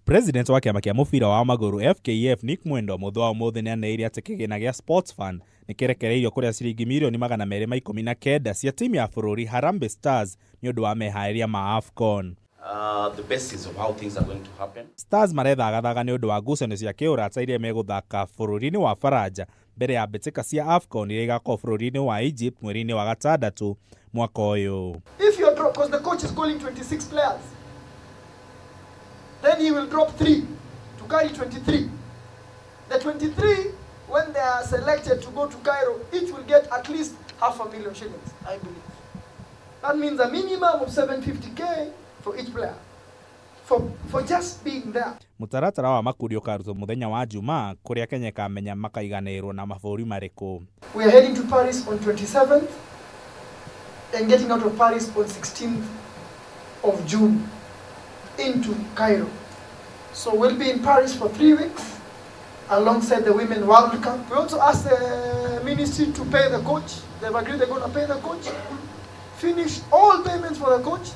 President wa kiama kia mubira wa maguru FKF Nick Mwendo muthwa umuthi ni aneire ati kigina gia Sports Fund ni kirekereirio kuria ciringi milioni 219 cia timu ya bururi Harambee Stars ni undu wa mehairia ma AFCON. The basis of how things are going to happen. Stars marethagathaga ni undu wa ngucanio cia kiurata iria meguthaka bururi-ini wa Faraja mbere ya mbitika cia AFCON iria igakorwo bururi-ini wa Egypt mweri-ini wa gatandatu mwaka uyu. If you drop, because the coach is calling 26 players, then he will drop 3 to carry 23. The 23, when they are selected to go to Cairo, each will get at least $500,000 shillings, I believe. That means a minimum of 750K for each player, for just being there. Mutaratara wa makuri ukarutwo muthenya wa Jumaa kuria Kenya kamenya makaiganirwo na maburi mariku. We are heading to Paris on 27th and getting out of Paris on 16th of June into Cairo. So we'll be in Paris for 3 weeks alongside the Women World Cup. We also asked the ministry to pay the coach. They've agreed they're going to pay the coach. Finish all payments for the coach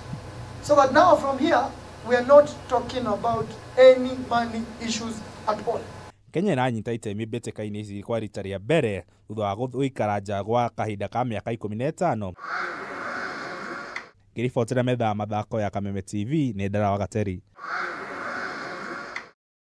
so that now from here we are not talking about any money issues at all. Kenya iranyita itemi mbitika-ini ici kwa rita ria mbere thutha wa guikara nja gwa kahinda ka miaka 15. Ngiribotera metha mathako ya Kameme TV ni Ndara wa Gateri.